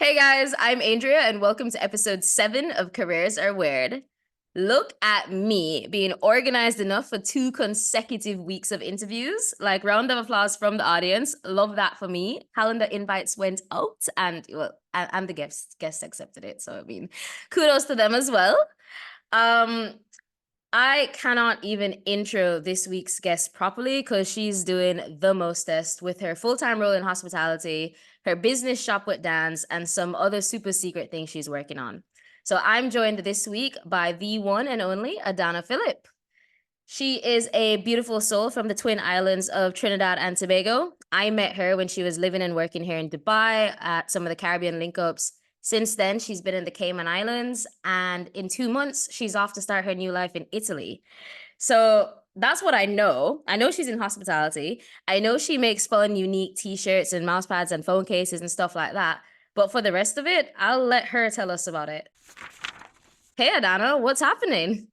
Hey guys, I'm Andrea, and welcome to episode 7 of Careers Are Weird. Look at me being organized enough for 2 consecutive weeks of interviews. Like, round of applause from the audience. Love that for me. Calendar invites went out, and and the guests accepted it. So I mean, kudos to them as well. Um, I cannot even intro this week's guest properly because she's doing the mostest with her full-time role in hospitality, her business ShopWithDanz, and some other super secret things she's working on. So I'm joined this week by the one and only Adana Phillip. She is a beautiful soul from the Twin Islands of Trinidad and Tobago. I met her when she was living and working here in Dubai at some of the Caribbean link-ups. Since then, she's been in the Cayman Islands, and in 2 months, she's off to start her new life in Italy. So that's what I know. I know she's in hospitality. I know she makes fun, unique t-shirts and mouse pads and phone cases and stuff like that. But for the rest of it, I'll let her tell us about it. Hey, Adana, what's happening?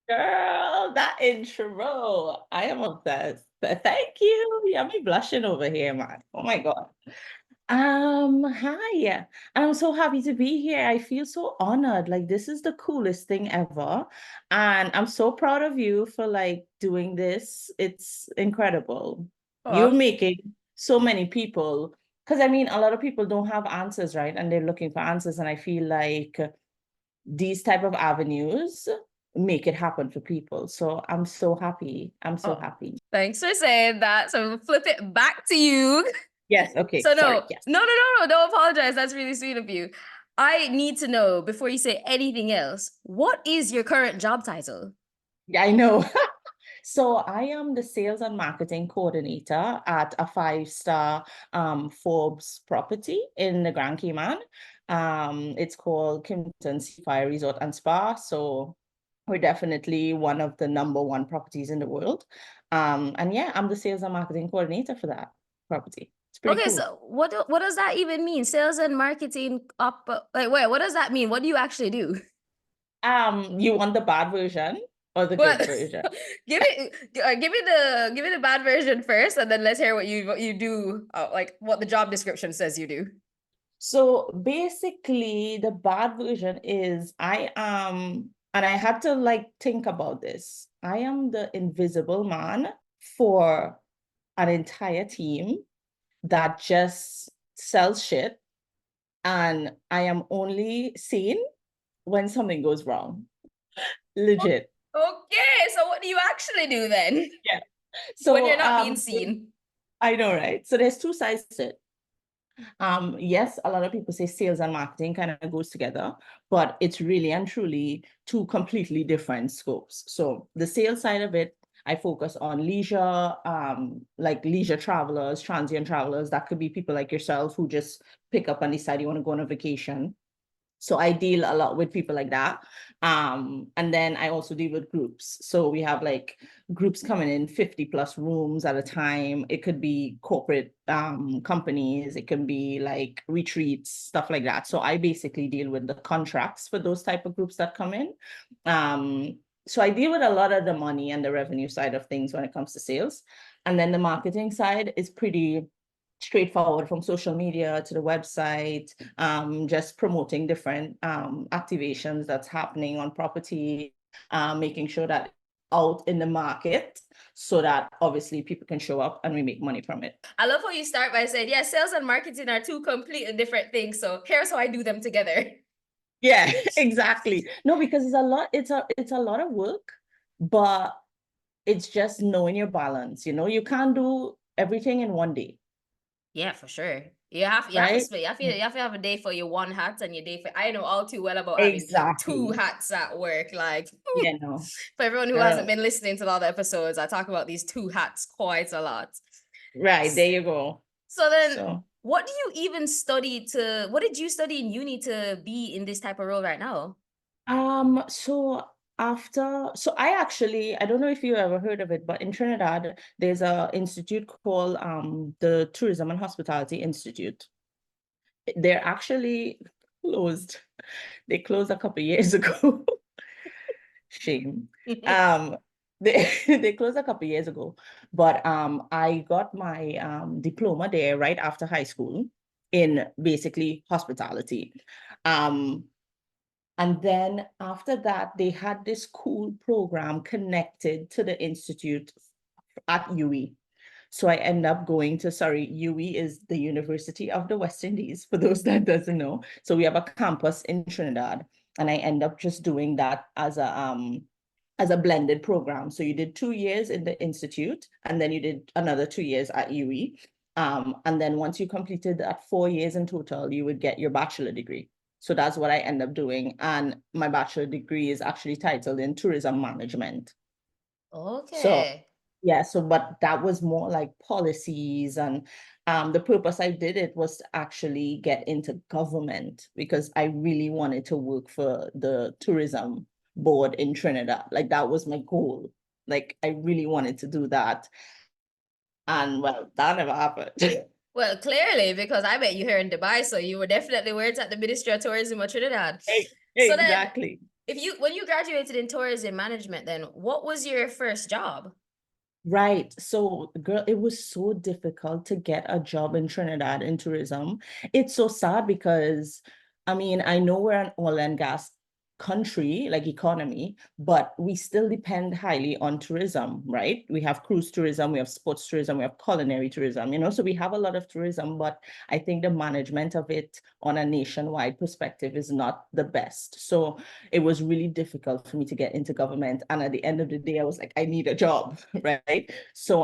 Girl, that intro. I am obsessed. Thank you. You have me blushing over here, man. Oh my God. Hi. I'm so happy to be here. I feel so honored. Like this is the coolest thing ever. And I'm so proud of you for like doing this. It's incredible. You're Oh, making so many people, because I mean, a lot of people don't have answers, right? And they're looking for answers. And I feel like these type of avenues make it happen for people. So I'm so happy. I'm so oh, happy. thanks for saying that. So flip it back to you. Yes, okay. So Sorry. no, Yes. no, no, no, no, don't apologize. That's really sweet of you. I need to know before you say anything else, what is your current job title? Yeah, I know. So I am the sales and marketing coordinator at a 5-star Forbes property in the Grand Cayman. It's called Kimpton Seafire Resort and Spa. So we're definitely one of the number 1 properties in the world. And yeah, I'm the sales and marketing coordinator for that property. It's pretty Okay, cool. so what does that even mean? Sales and marketing up like wait, what does that mean? What do you actually do? You want the bad version or the What good version? give me the bad version first, and then let's hear what you do, like what the job description says you do. So basically, the bad version is I am, and I had to like think about this. I am the invisible man for an entire team that just sells shit, and I am only seen when something goes wrong. Legit. Okay, so what do you actually do then Yeah. when you're So not being seen? I know, right? So there's 2 sides to it. Yes, a lot of people say sales and marketing kind of goes together, but it's really and truly 2 completely different scopes. So the sales side of it, I focus on leisure, like leisure travelers, transient travelers. That could be people like yourself who just pick up and decide you want to go on a vacation. So I deal a lot with people like that. And then I also deal with groups. So we have like groups coming in 50 plus rooms at a time. It could be corporate companies, it can be like retreats, stuff like that. So I basically deal with the contracts for those type of groups that come in. So I deal with a lot of the money and the revenue side of things when it comes to sales. And then the marketing side is pretty straightforward, from social media to the website, just promoting different activations that's happening on property, making sure that out in the market so that obviously people can show up and we make money from it. I love how you start by saying, yeah, sales and marketing are 2 completely different things. So here's how I do them together. Yeah, exactly. No, because it's a lot of work, but it's just knowing your balance. You can't do everything in one day, Yeah, for sure. You have to right? split. You have to have a day for your one hat and your day for. I know all too well about having two Exactly. hats at work. Like Yeah, no, for everyone who hasn't girl. been listening to all the episodes, I talk about these 2 hats quite a lot. Right, there you go. So then, So what do you even study to? What did you study in uni to be in this type of role right now? So I don't know if you ever heard of it, but in Trinidad, there's a institute called the Tourism and Hospitality Institute. They're actually closed. They closed a couple of years ago. Shame. Um, they they closed a couple of years ago, but I got my diploma there right after high school. in basically hospitality. And then after that, they had this cool program connected to the institute at UE. So I end up going to, sorry, UE is the University of the West Indies, for those that doesn't know. So we have a campus in Trinidad, and I end up just doing that as a blended program. So you did 2 years in the institute, and then you did another 2 years at UE. And then once you completed that 4 years in total, you would get your bachelor degree. So that's what I end up doing. And my bachelor degree is actually titled in tourism management. So Okay. yeah, so but that was more like policies, and the purpose I did it was to actually get into government because I really wanted to work for the tourism board in Trinidad. Like that was my goal. Like I really wanted to do that. And well, that never happened. Well, clearly, because I met you here in Dubai, so you were definitely worked at the Ministry of Tourism of Trinidad. So then, Exactly. when you graduated in tourism management, then what was your first job? Right. So, girl, it was so difficult to get a job in Trinidad in tourism. It's so sad because, I mean, I know we're an oil and gas country, like economy, but we still depend highly on tourism, right? We have cruise tourism, we have sports tourism, we have culinary tourism, so we have a lot of tourism, but I think the management of it on a nationwide perspective is not the best. So it was really difficult for me to get into government. And at the end of the day, I was like, I need a job, right? So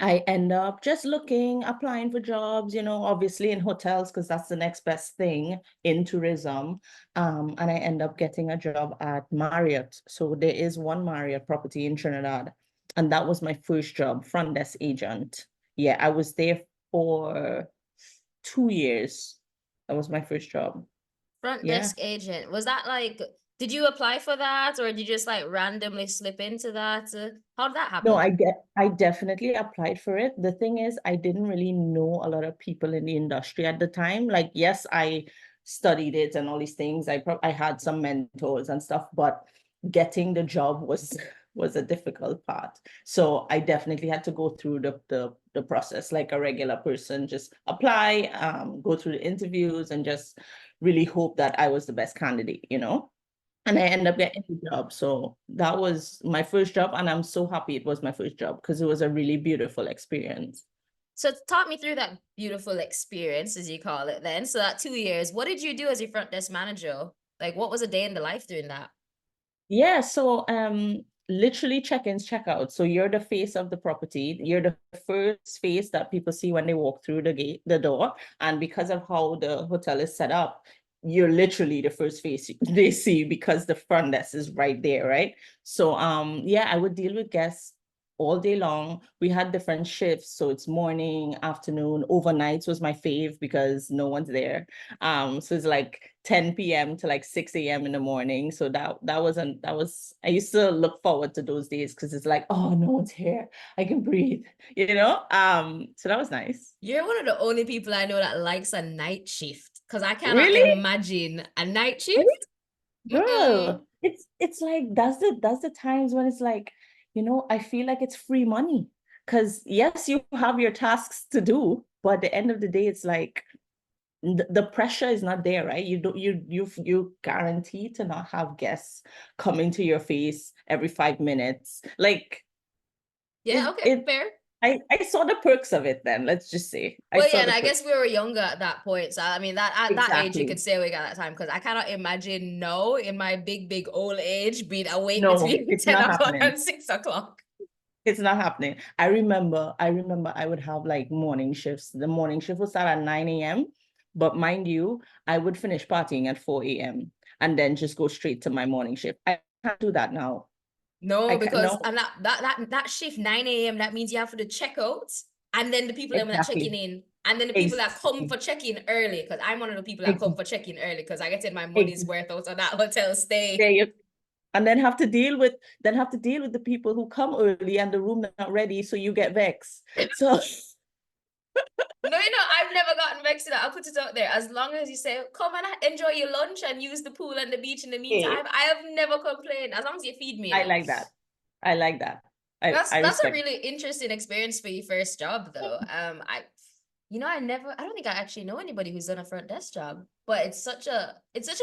I end up just looking, applying for jobs, obviously in hotels, because that's the next best thing in tourism. And I end up getting a job at Marriott. So there is one Marriott property in Trinidad. And that was my first job, front desk agent. Yeah, I was there for 2 years. That was my first job. Front Yeah. desk agent. Was that like, did you apply for that or did you just like randomly slip into that? How did that No, happen? I definitely applied for it. The thing is, I didn't really know a lot of people in the industry at the time. Like, yes, I studied it and all these things. I had some mentors and stuff, but getting the job was was a difficult part. So I definitely had to go through the process like a regular person, just apply, go through the interviews, and just really hope that I was the best candidate. And I ended up getting the job. So that was my first job. And I'm so happy it was my first job because it was a really beautiful experience. So talk me through that beautiful experience, as you call it then. So that 2 years, what did you do as your front desk manager? Like what was a day in the life doing that? Yeah, so literally check-ins, check-outs. So you're the face of the property. You're the first face that people see when they walk through the door. And because of how the hotel is set up, you're literally the first face they see because the front desk is right there, right? So yeah, I would deal with guests all day long. We had different shifts, so it's morning, afternoon, overnights was my fave because no one's there. So it's like 10 p.m. to like 6 a.m. in the morning. So I used to look forward to those days because it's like, oh, no one's here. I can breathe. So that was nice. You're one of the only people I know that likes a night shift because I cannot Really? imagine a night Really? shift. Mm-mm. Girl, it's like that's the times when it's like, I feel like it's free money. Because yes, you have your tasks to do, but at the end of the day, it's like the pressure is not there, right? You guarantee to not have guests coming to your face every 5 minutes. Like Yeah, it, okay, it fair. I saw the perks of it then. Let's just say I Well, saw yeah, and the I perks. guess we were younger at that point. So I mean that at that age you Exactly. could stay awake at that time because I cannot imagine no in my big old age being awake No, between it's 10 not o'clock happening. and 6 o'clock. It's not happening. I remember I would have like morning shifts. The morning shift would start at 9 a.m. But mind you, I would finish partying at 4 a.m. and then just go straight to my morning shift. I can't do that now. I No, can't, because no, and that shift 9 a.m. that means you have to do checkouts and then the people that are checking exactly. in and then the people that come Exactly. for check-in early because I'm one of the people that Ex- come for check-in early because I get in my money's ex- worth out of that hotel there stay. you and then have to deal with the people who come early and the room not ready, so you get vexed. So No, I've never gotten vexed with that. I'll put it out there. As long as you say, come and enjoy your lunch and use the pool and the beach in the hey, meantime, I have never complained. As long as you feed me, I like that. I like that. I That's a respect. really interesting experience for your first job, though. I don't think I actually know anybody who's done a front desk job, but it's such a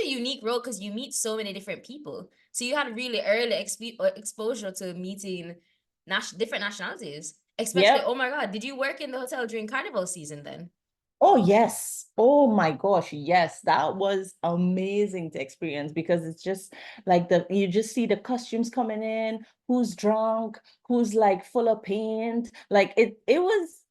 unique role because you meet so many different people. So you had really early exposure to meeting different nationalities. Especially, Yep. oh my God, did you work in the hotel during carnival season then? Oh, yes. Oh my gosh, yes. That was amazing to experience because it's just like you just see the costumes coming in, who's drunk, who's like full of paint. Like it was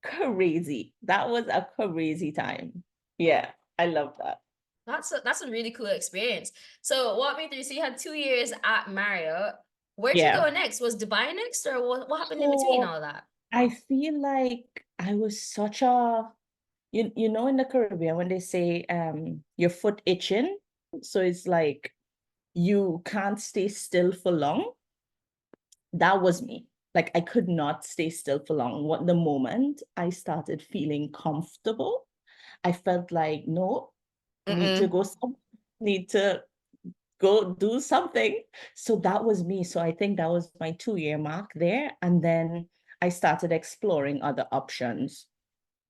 crazy. That was a crazy time. Yeah, I love that. That's a really cool experience. So walk me through. So you had 2 years at Marriott. Where'd you Yeah. go next? Was Dubai next, or what happened in between So all that? I feel like I was such a you know in the Caribbean when they say your foot itching, so it's like you can't stay still for long. That was me. Like I could not stay still for long. What the moment I started feeling comfortable, I felt like no, need to Mm-mm. go need to go do something. So that was me. So I think that was my 2 year mark there. And then I started exploring other options.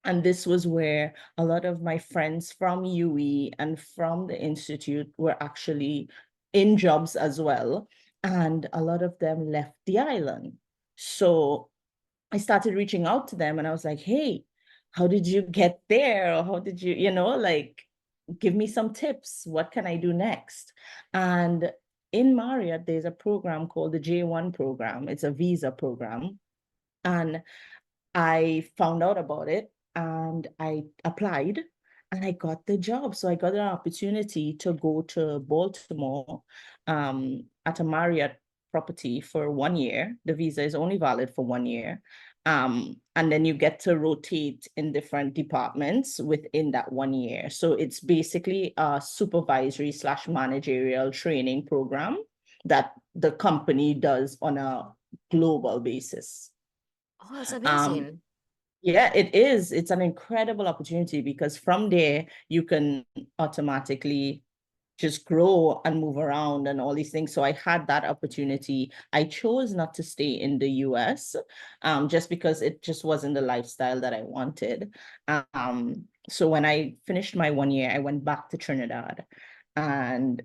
And this was where a lot of my friends from UE and from the Institute were actually in jobs as well. And a lot of them left the island. So I started reaching out to them and I was like, hey, how did you get there? Or how did you, like, give me some tips. What can I do next? And in Marriott, there's a program called the J1 program. It's a visa program. And I found out about it and I applied and I got the job. So I got an opportunity to go to Baltimore at a Marriott property for 1 year. The visa is only valid for 1 year. And then you get to rotate in different departments within that 1 year. So it's basically a supervisory / managerial training program that the company does on a global basis. Oh, that's Um, amazing. yeah, it is. It's an incredible opportunity because from there you can automatically just grow and move around and all these things. So I had that opportunity. I chose not to stay in the US just because it just wasn't the lifestyle that I wanted. So when I finished my 1 year, I went back to Trinidad and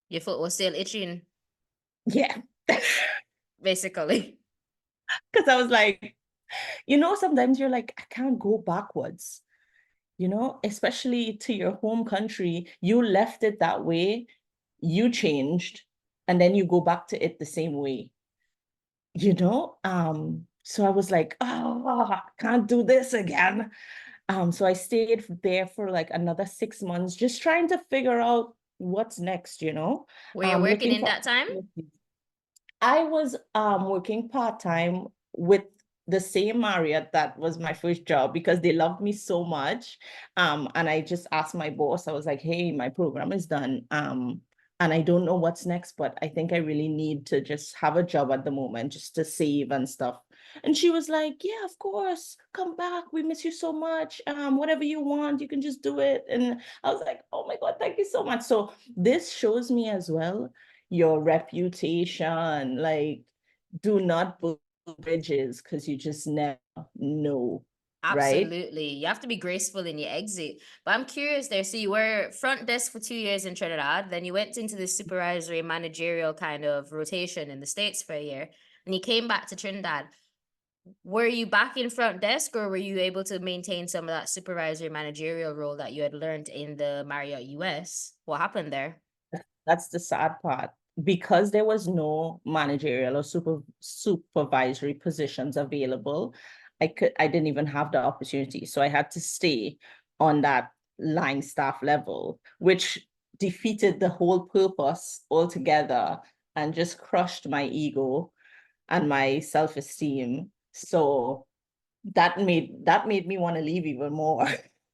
Your foot was still itching, yeah, basically. because I was like, sometimes you're like, I can't go backwards. Especially to your home country, you left it that way, you changed, and then you go back to it the same way, So I was like, oh, I can't do this again. So I stayed there for like another 6 months, just trying to figure out what's next, Were you working looking in for that time? opportunities. I was working part-time with the same Marriott that was my first job because they loved me so much. And I just asked my boss, I was like, hey, my program is done. And I don't know what's next, but I think I really need to just have a job at the moment just to save and stuff. And she was like, yeah, of course, come back. We miss you so much. Whatever you want, you can just do it. And I was like, oh my God, thank you so much. So this shows me as well your reputation. Like, do not build bridges because you just never know, right? Absolutely. You have to be graceful in your exit. But I'm curious there. So you were front desk for 2 years in Trinidad, then you went into the supervisory managerial kind of rotation in the States for a year, and you came back to Trinidad. Were you back in front desk, or were you able to maintain some of that supervisory managerial role that you had learned in the Marriott US? What happened there? That's the sad part. Because there was no managerial or supervisory positions available, I didn't even have the opportunity. So I had to stay on that line staff level, which defeated the whole purpose altogether and just crushed my ego and my self-esteem. So that made me want to leave even more,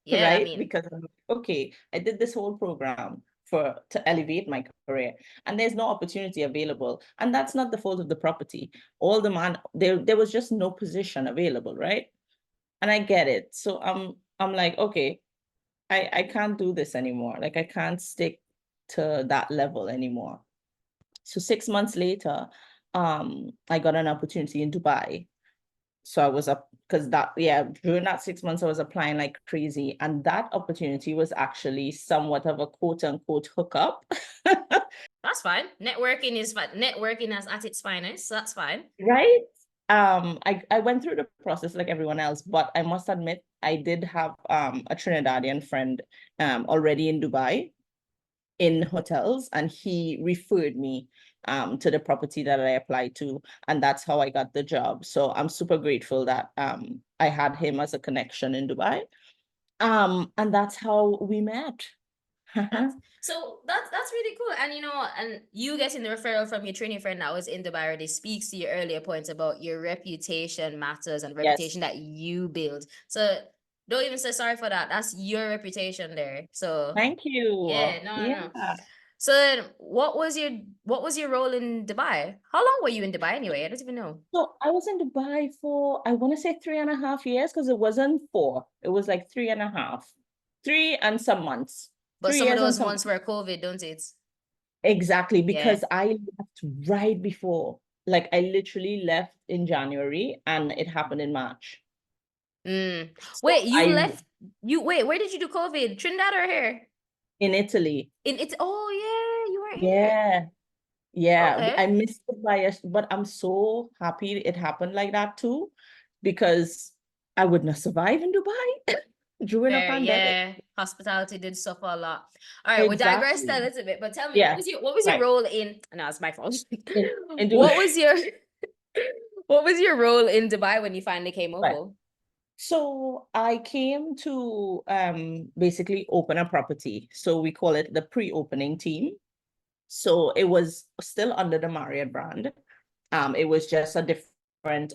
Yeah, I right? mean, Because I'm like, okay, I did this whole program to elevate my career, and there's no opportunity available. And that's not the fault of the property. All the man there was just no position available, right? And I get it. So I'm like, okay, I can't do this anymore. Like I can't stick to that level anymore. So 6 months later, I got an opportunity in Dubai. So I was because during that 6 months, I was applying like crazy. And that opportunity was actually somewhat of a quote unquote hookup. That's fine. Networking is fine. Networking is at its finest, so that's fine. Right? I went through the process like everyone else, but I must admit I did have a Trinidadian friend already in Dubai in hotels, and he referred me to the property that I applied to, and that's how I got the job. So I'm super grateful that I had him as a connection in Dubai. And that's how we met. So that's really cool. And and you getting the referral from your training friend that was in Dubai already speaks to your earlier points about your reputation matters and reputation Yes. that you build. So don't even say sorry for that. That's your reputation there. So Thank you. yeah, no, Yeah. no. So then what was your role in Dubai? How long were you in Dubai anyway? I don't even know. So I was in Dubai for, I want to say 3.5 years, because it wasn't 4. It was like 3.5, 3 and some months. But Three some of years and those some months were COVID, don't it? Exactly, Yeah. because I left right before. Like I literally left in January and it happened in March. Mm. So Wait, where did you do COVID? Trinidad or here? in Italy. Oh yeah, you weren't here. Yeah. Yeah. Okay. I missed it but I'm so happy it happened like that too, because I would not survive in Dubai during a Fair, pandemic. yeah. Hospitality did suffer a lot. All right, we digressed a Exactly. little bit, but tell me, Yeah. what was your Right. role in? No, it's my fault. In Dubai. What was your what was your role in Dubai when you finally came Right. over? So I came to basically open a property. So we call it the pre-opening team. So it was still under the Marriott brand. It was just a different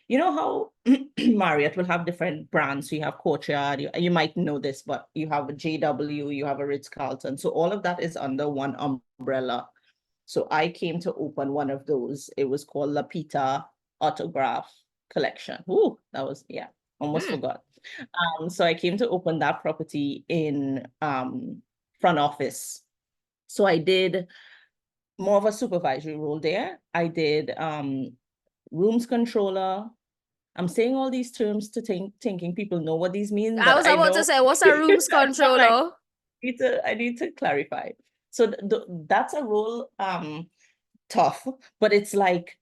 you know how Marriott will have different brands. So you have Courtyard, you might know this, but you have a JW, you have a Ritz-Carlton. So all of that is under one umbrella. So I came to open one of those. It was called Lapita Autograph Collection. Ooh, that was, yeah, almost Hmm. forgot. So I came to open that property in front office. So I did more of a supervisory role there. I did rooms controller. I'm saying all these terms to thinking people know what these mean, I but was I about to know say, what's a rooms I'm like, controller? I need to clarify. So that's a role tough, but it's like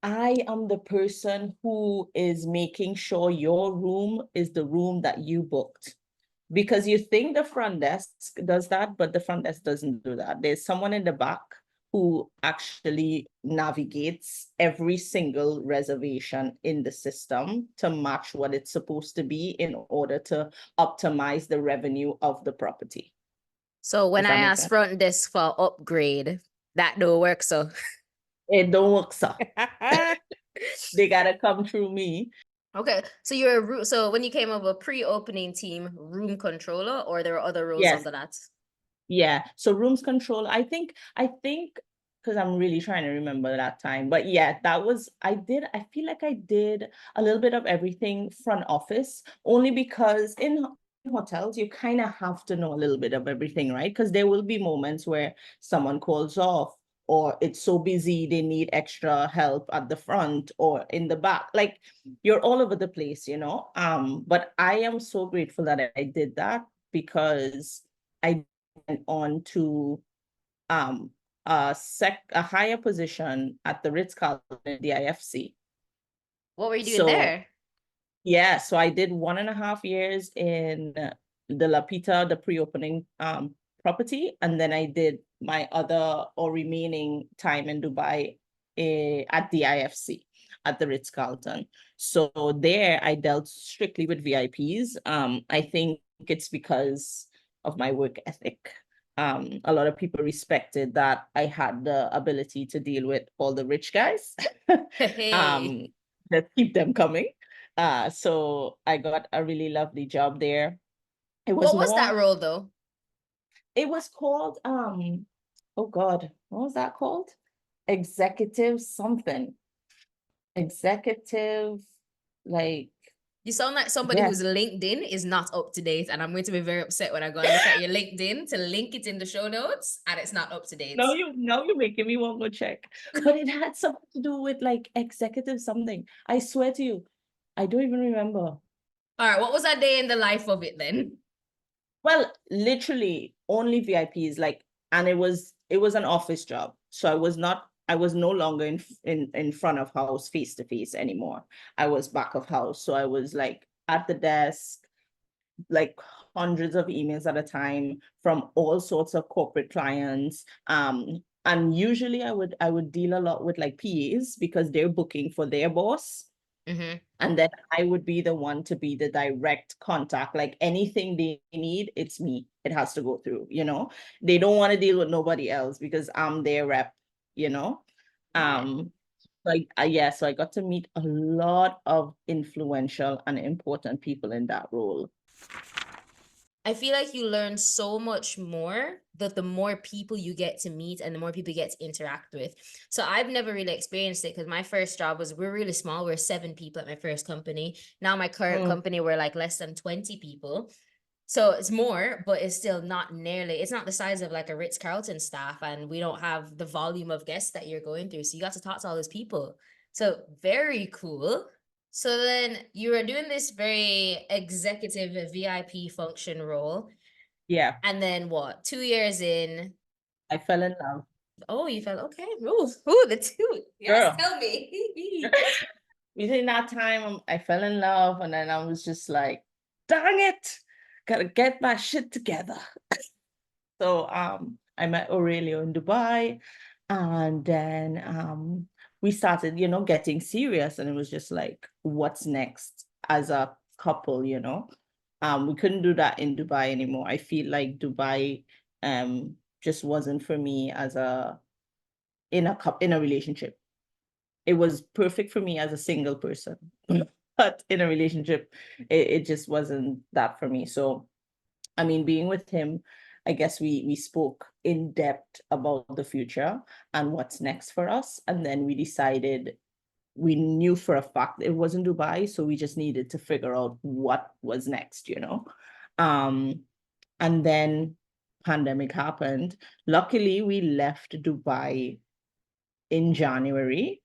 I am the person who is making sure your room is the room that you booked. Because you think the front desk does that, but the front desk doesn't do that. There's someone in the back who actually navigates every single reservation in the system to match what it's supposed to be in order to optimize the revenue of the property. So when Does I that make ask sense? front desk for upgrade, that don't work. So It don't work, so they gotta come through me. okay, so so when you came over, pre-opening team, room controller, or there were other roles Yes. under that? Yeah. So rooms control, I think, because I'm really trying to remember that time. But yeah, I feel like I did a little bit of everything front office, only because in hotels, you kind of have to know a little bit of everything, right? Because there will be moments where someone calls off, or it's so busy, they need extra help at the front or in the back. Like you're all over the place, you know? But I am so grateful that I did that, because I went on to a higher position at the Ritz-Carlton in the IFC. What were you doing So there? yeah, so I did 1.5 years in the Lapita, the pre-opening property, and then I did my other or remaining time in Dubai at the IFC at the Ritz-Carlton. So there I dealt strictly with VIPs. I think it's because of my work ethic. A lot of people respected that I had the ability to deal with all the rich guys. Hey, That keep them coming. So I got a really lovely job there. It was what was that more, role though? it was called, oh God, what was that called? Executive something. Executive, like, You sound like somebody yeah. whose LinkedIn is not up to date, and I'm going to be very upset when I go and look at your LinkedIn to link it in the show notes, and it's not up to date. Now you're making me want to go check. But it had something to do with like executive something. I swear to you. I don't even remember. All right, what was that day in the life of it then? Well, literally only VIPs, like, and it was an office job. So I was no longer in front of house face to face anymore. I was back of house. So I was like at the desk, like hundreds of emails at a time from all sorts of corporate clients. And usually I would deal a lot with like PAs because they're booking for their boss. Mm-hmm. And then I would be the one to be the direct contact. Like anything they need, it's me. It has to go through, you know. They don't want to deal with nobody else because I'm their rep, you know. Yeah. Like yeah, so I got to meet a lot of influential and important people in that role. I feel like you learn so much more the more people you get to meet and the more people you get to interact with. So I've never really experienced it because my first job we're really small. We're 7 people at my first company. Now my current Mm, company, we're like less than 20 people. So it's more, but it's still not nearly, it's not the size of like a Ritz-Carlton staff, and we don't have the volume of guests that you're going through. So you got to talk to all those people. So very cool. So then you were doing this very executive VIP function role. yeah, And then what? 2 years in, I fell in love. oh, you felt okay. Ooh, the two. Yes, Girl, tell me. within that time, I fell in love, and then I was just like, dang it, gotta get my shit together. So I met Aurelio in Dubai, and then we started, getting serious, and it was just like, what's next as a couple, you know? We couldn't do that in Dubai anymore. I feel like Dubai just wasn't for me as in a relationship. It was perfect for me as a single person, but in a relationship, it just wasn't that for me. So I mean, being with him, I guess we spoke in depth about the future and what's next for us. And then we decided, we knew for a fact it wasn't Dubai, so we just needed to figure out what was next, you know. And then pandemic happened. Luckily, we left Dubai in January,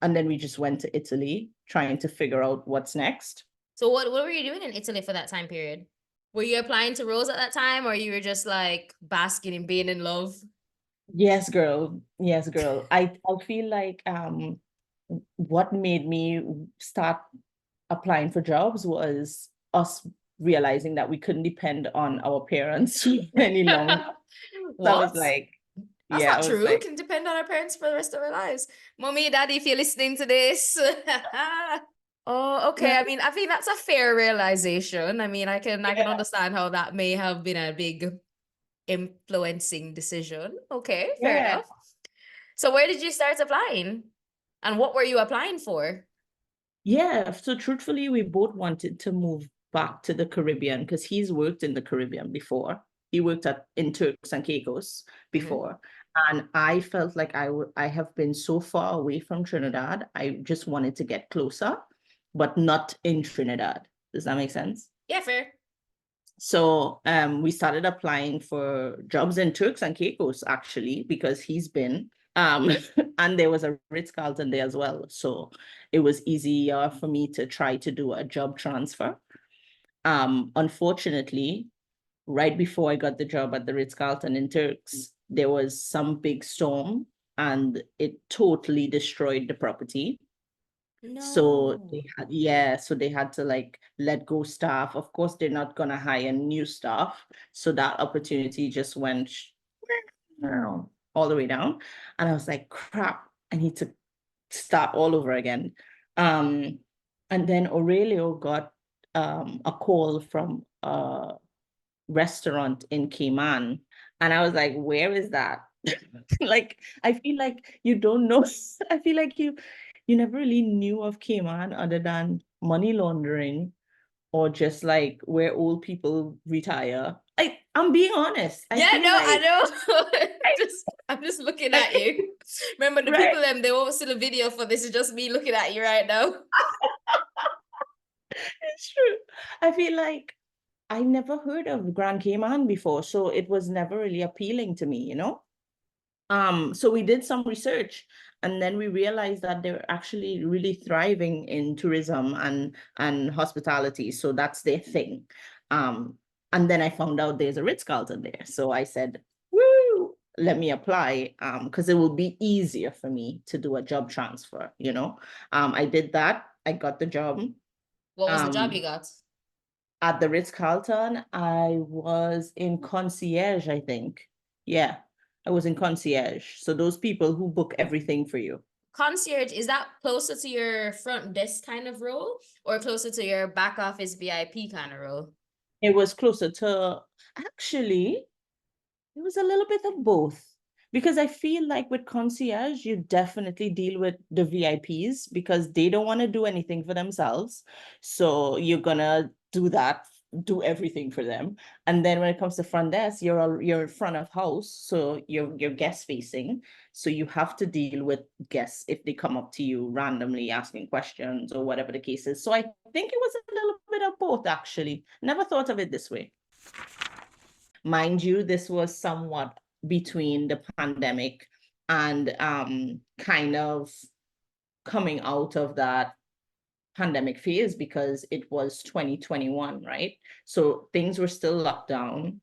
and then we just went to Italy trying to figure out what's next. So what were you doing in Italy for that time period? Were you applying to roles at that time, or you were just like basking in being in love? Yes, girl. Yes, girl. I feel like what made me start applying for jobs was us realizing that we couldn't depend on our parents any longer. So I was What? like, That's yeah, not I was true. like, Can depend on our parents for the rest of our lives. Mommy, daddy, if you're listening to this. Oh, okay. yeah, I think that's a fair realization. I can yeah, understand how that may have been a big influencing decision. Okay, fair yeah. enough. So where did you start applying? And what were you applying for? Yeah, so truthfully, we both wanted to move back to the Caribbean because he's worked in the Caribbean before. He worked in Turks and Caicos Mhm. before. And I felt like I have been so far away from Trinidad. I just wanted to get closer, but not in Trinidad. Does that make sense? Yeah, fair. So we started applying for jobs in Turks and Caicos actually because he's been and there was a Ritz-Carlton there as well. So it was easier for me to try to do a job transfer. Unfortunately, right before I got the job at the Ritz-Carlton in Turks, there was some big storm and it totally destroyed the property. So No. they had to like let go staff. Of course, they're not gonna hire new staff. So that opportunity just went all the way down. And I was like, crap, I need to start all over again. Um, and then Aurelio got a call from a restaurant in Cayman. And I was like, where is that? Like, I feel like you don't know. I feel like you never really knew of Cayman other than money laundering or just like where old people retire. I'm being honest. I Yeah, feel no, I like know. I, I'm just looking I at you. Remember the right. people they won't see the video for this. Is just me looking at you right now. It's true. I feel like I never heard of Grand Cayman before, so it was never really appealing to me, you know? So we did some research, and then we realized that they're actually really thriving in tourism and hospitality. So that's their thing. And then I found out there's a Ritz-Carlton there. So I said, woo, let me apply, because it will be easier for me to do a job transfer, you know. I did that. I got the job. What was the job you Um, got? at the Ritz-Carlton, I was in concierge, I think. Yeah, I was in concierge. So those people who book everything for you. Concierge, is that closer to your front desk kind of role or closer to your back office VIP kind of role? It was closer to, actually, it was a little bit of both. Because I feel like with concierge, you definitely deal with the VIPs because they don't want to do anything for themselves. So you're gonna do everything for them. And then when it comes to front desk, you're in front of house, so you're guest facing. So you have to deal with guests if they come up to you randomly asking questions or whatever the case is. So I think it was a little bit of both, actually. Never thought of it this way. Mind you, this was somewhat between the pandemic and kind of coming out of that pandemic phase because it was 2021, right? So things were still locked down.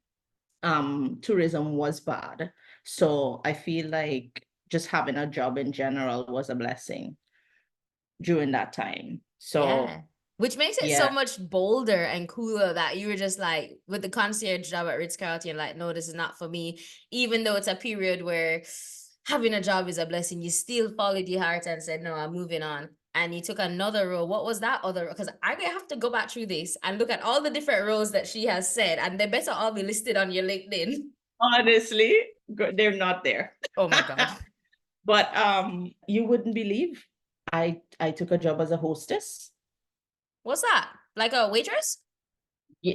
Tourism was bad. So I feel like just having a job in general was a blessing during that time. Yeah. So Which makes it so yeah, much bolder and cooler that you were just like with the concierge job at Ritz-Carlton, like, no, this is not for me. Even though it's a period where having a job is a blessing, you still followed your heart and said, no, I'm moving on. And you took another role. What was that other? Because I have to go back through this and look at all the different roles that she has said, and they better all be listed on your LinkedIn. honestly, they're not there. Oh my God. But you wouldn't believe I took a job as a hostess. What's that? Like a waitress?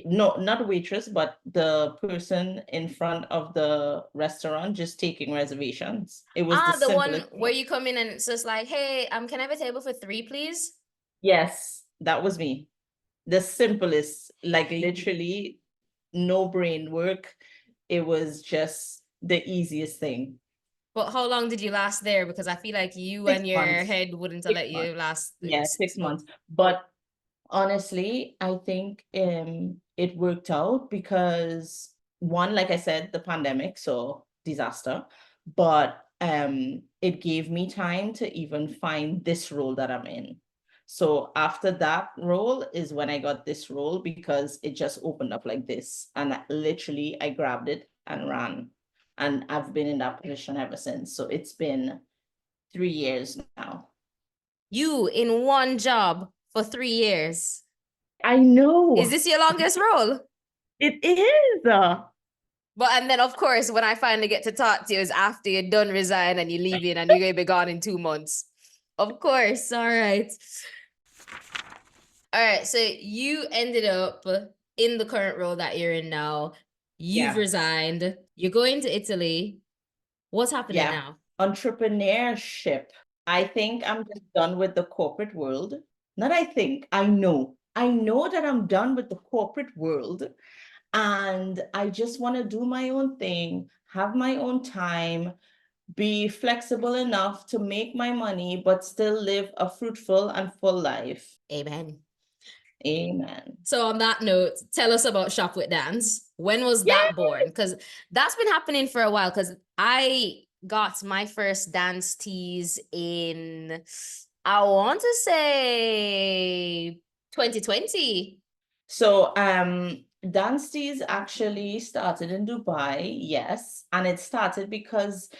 No, not a waitress, but the person in front of the restaurant just taking reservations. It was the Ah, the one simplest where thing. you come in and it's just like, hey, can I have a table for 3, please? Yes, that was me. The simplest, like literally no brain work. It was just the easiest thing. But how long did you last there? Because I feel like you Six and your months. head wouldn't have 6 let you months. last Yeah, 6 6 months. months. But honestly, I think it worked out because one, like I said, the pandemic, so disaster, but it gave me time to even find this role that I'm in. So after that role is when I got this role because it just opened up like this. And literally I grabbed it and ran. And I've been in that position ever since. So it's been 3 years now. You in one job for 3 years. I Is know. this your longest role? It is. But and then of course, when I finally get to talk to you is after you're done resign and you're leaving and you're gonna be gone in 2 months. Of course. All right. All right. So you ended up in the current role that you're in now. You've Yeah. resigned. You're going to Italy. What's happening Yeah. now? Entrepreneurship. I think I'm just done with the corporate world. Not I think, I know. I know that I'm done with the corporate world and I just want to do my own thing, have my own time, be flexible enough to make my money, but still live a fruitful and full life. Amen. Amen. So on that note, tell us about Shop with Danz. When was Yeah. that born? Because that's been happening for a while. Because I got my first dance tees in, I want to say 2020. So Dance Teas actually started in Dubai, yes. And it started because,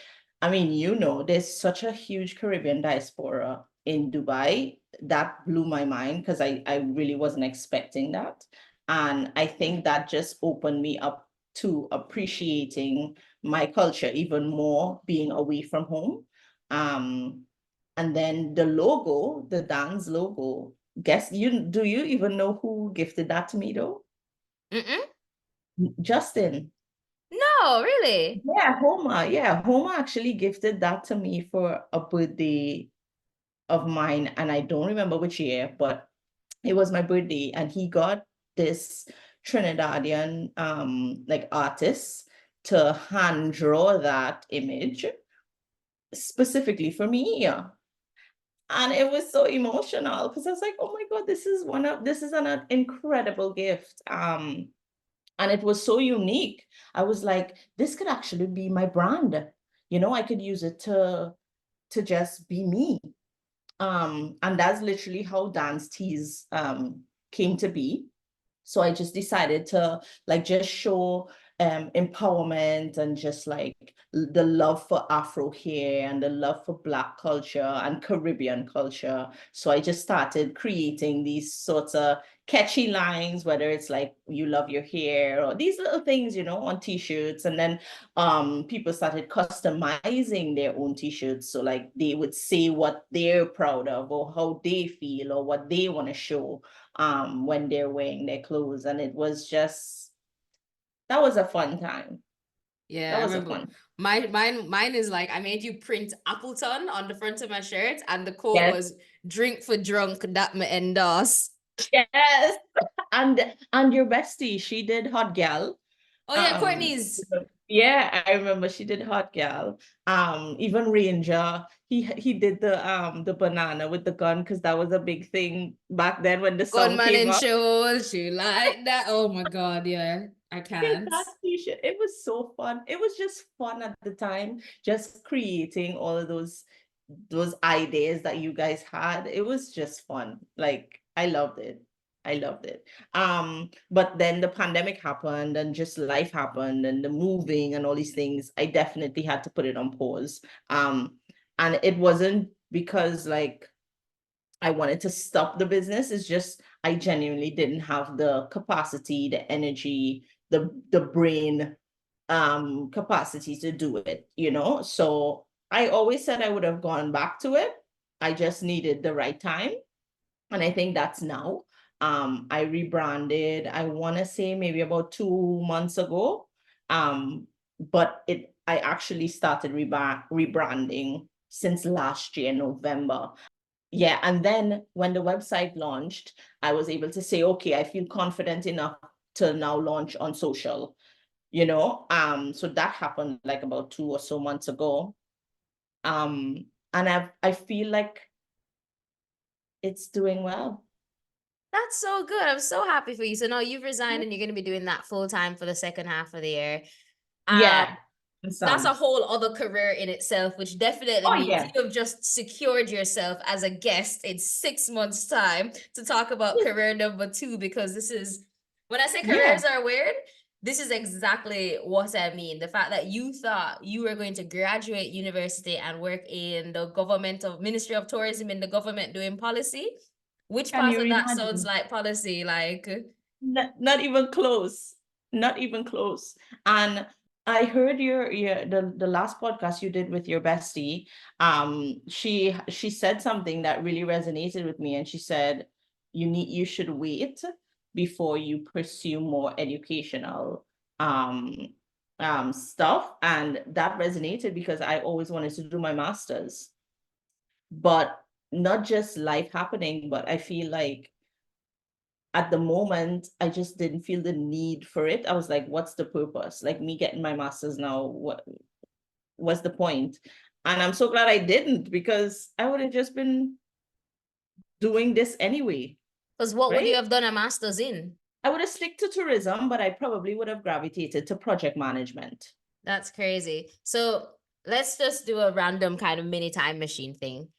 I mean, there's such a huge Caribbean diaspora in Dubai. That blew my mind because I really wasn't expecting that. And I think that just opened me up to appreciating my culture even more being away from home. Um, and then the logo, the dance logo, do you even know who gifted that to me though? Mm-mm. Justin. No, really? Yeah, Homer actually gifted that to me for a birthday of mine, and I don't remember which year, but it was my birthday, and he got this Trinidadian like artist to hand draw that image, specifically for me. Yeah. And it was so emotional because I was like, oh my God, this is an incredible gift. And it was so unique. I was like, this could actually be my brand. You know, I could use it to just be me. And that's literally how Dance Tees came to be. So I just decided to like just show empowerment and just like the love for Afro hair and the love for Black culture and Caribbean culture. So I just started creating these sorts of catchy lines, whether it's like you love your hair or these little things, you know, on t-shirts. And then people started customizing their own t-shirts. So like they would say what they're proud of or how they feel or what they want to show when they're wearing their clothes. And it was just, that was a fun time. Yeah, That I was a remember fun. mine is like I made you print Appleton on the front of my shirt, and the quote Yes, was "Drink for drunk, that me endorse." yes. And your bestie, she did Hot Gal. Oh yeah, Um, Courtney's yeah, I remember she did Hot Gal. Even Ranger, he did the banana with the gun because that was a big thing back then when the song gunman came in out. shows. You like that? Oh my God, yeah, I Get can't. that t-shirt. It was so fun. It was just fun at the time, just creating all of those ideas that you guys had. It was just fun. Like I loved it. I loved it. But then the pandemic happened and just life happened and the moving and all these things. I definitely had to put it on pause. And it wasn't because like I wanted to stop the business. It's just I genuinely didn't have the capacity, the energy, the brain capacity to do it, you know? So I always said I would have gone back to it. I just needed the right time. And I think that's now. I rebranded, I want to say maybe about 2 months ago. But I actually started rebranding since last year, November. Yeah, and then when the website launched, I was able to say, okay, I feel confident enough to now launch on social, you know. So that happened like about 2 or so months ago. And I feel like it's doing well. That's so good. I'm so happy for you. So now you've resigned and you're going to be doing that full time for the second half of the year. Um, Yeah. that's a Some. whole other career in itself, which definitely Oh means yeah. you have just secured yourself as a guest in 6 months' time to talk about career number two, because this is, when I say Yeah. careers are weird, this is exactly what I mean. The fact that you thought you were going to graduate university and work in the government of Ministry of Tourism in the government doing policy. Which Can part you of that sounds imagine? like policy? Like, Not even close. Not even close. And I heard the last podcast you did with your bestie. She said something that really resonated with me, and she said you should wait before you pursue more educational um stuff. And that resonated because I always wanted to do my master's, but not just life happening, but I feel like at the moment, I just didn't feel the need for it. I was like, what's the purpose? Like me getting my master's now, what's the point? And I'm so glad I didn't, because I would have just been doing this anyway, because what would you right? have done a master's in? I would have stick to tourism, but I probably would have gravitated to project management. That's crazy. So let's just do a random kind of mini time machine thing.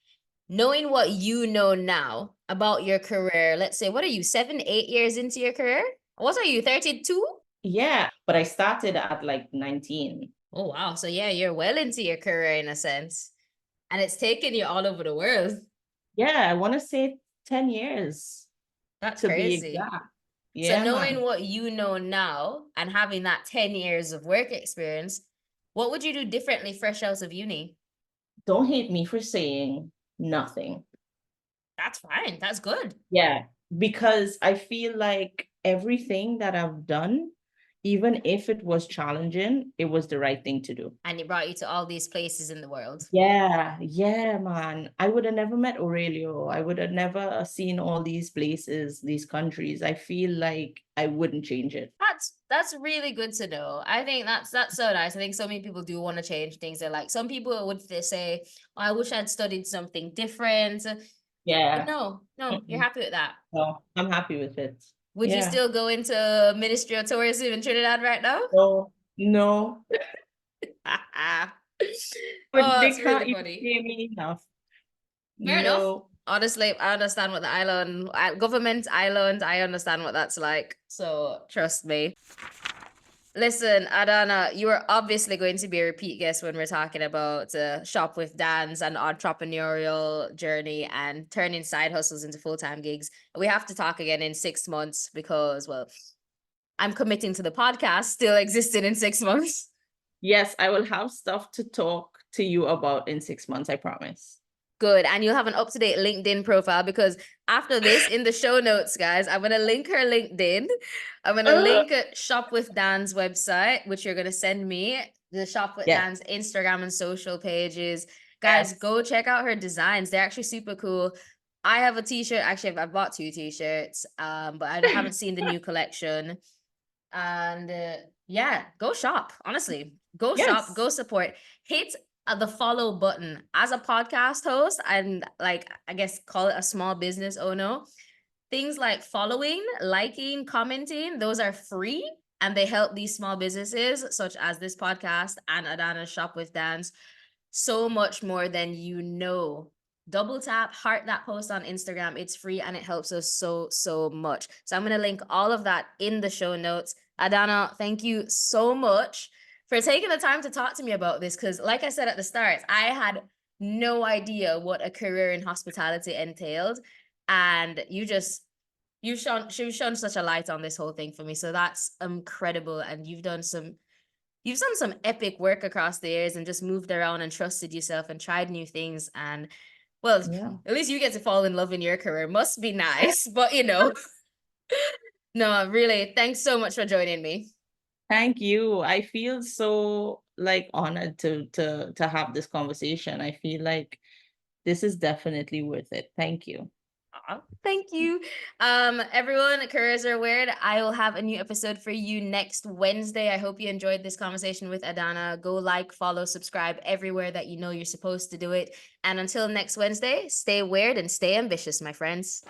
Knowing what you know now about your career, let's say, what are you, 7, 8 years into your career? What are you, 32? Yeah, but I started at like 19. Oh, wow. So yeah, you're well into your career in a sense. And it's taken you all over the world. Yeah, I want to say 10 years That's to be crazy. exact. So Yeah, knowing man. what you know now and having that 10 years of work experience, what would you do differently fresh out of uni? Don't hate me for saying nothing. That's fine. That's good. Yeah, because I feel like everything that I've done even if it was challenging, it was the right thing to do. And it brought you to all these places in the world. Yeah, yeah, man. I would have never met Aurelio. I would have never seen all these places, these countries. I feel like I wouldn't change it. That's really good to know. I think that's so nice. I think so many people do want to change things. They're like, some people would say, oh, I wish I'd studied something different. Yeah. But no, you're happy with that. No, I'm happy with it. Would you still go into Ministry of Tourism in Trinidad right now? No, no. But Oh, they it's can't really even funny. pay me enough. Fair enough. No. Honestly, I understand what the island, government island, I understand what that's like. So trust me. Listen, Adana, you are obviously going to be a repeat guest when we're talking about Shop with Danz and entrepreneurial journey and turning side hustles into full-time gigs. We have to talk again in 6 months because, well, I'm committing to the podcast still existing in 6 months. Yes, I will have stuff to talk to you about in 6 months, I promise. Good. And you'll have an up-to-date LinkedIn profile, because after this, in the show notes, guys, I'm going to link her LinkedIn. I'm going to link Shop with Dan's website, which you're going to send me, the Shop with Dan's Instagram and social pages. Guys, go check out her designs. They're actually super cool. I have a t-shirt. Actually, I've bought 2 t-shirts, but I haven't seen the new collection. And yeah, go shop. Honestly, go shop, go support. Hit the follow button. As a podcast host and, like, I guess call it a small business owner, things like following, liking, commenting, those are free, and they help these small businesses such as this podcast and Adana Shop with Danz so much more than you know. Double tap, heart that post on Instagram. It's free and it helps us so much. So I'm going to link all of that in the show notes. Adana, thank you so much for taking the time to talk to me about this, because like I said at the start, I had no idea what a career in hospitality entailed, and you've shone such a light on this whole thing for me. So that's incredible, and you've done some epic work across the years and just moved around and trusted yourself and tried new things. And, well, at least you get to fall in love in your career. Must be nice, but no, really, thanks so much for joining me. Thank you. I feel so, like, honored to have this conversation. I feel like this is definitely worth it. Thank you. Thank you. Everyone, careers are weird. I will have a new episode for you next Wednesday. I hope you enjoyed this conversation with Adana. Go like, follow, subscribe everywhere that you know you're supposed to do it. And until next Wednesday, stay weird and stay ambitious, my friends.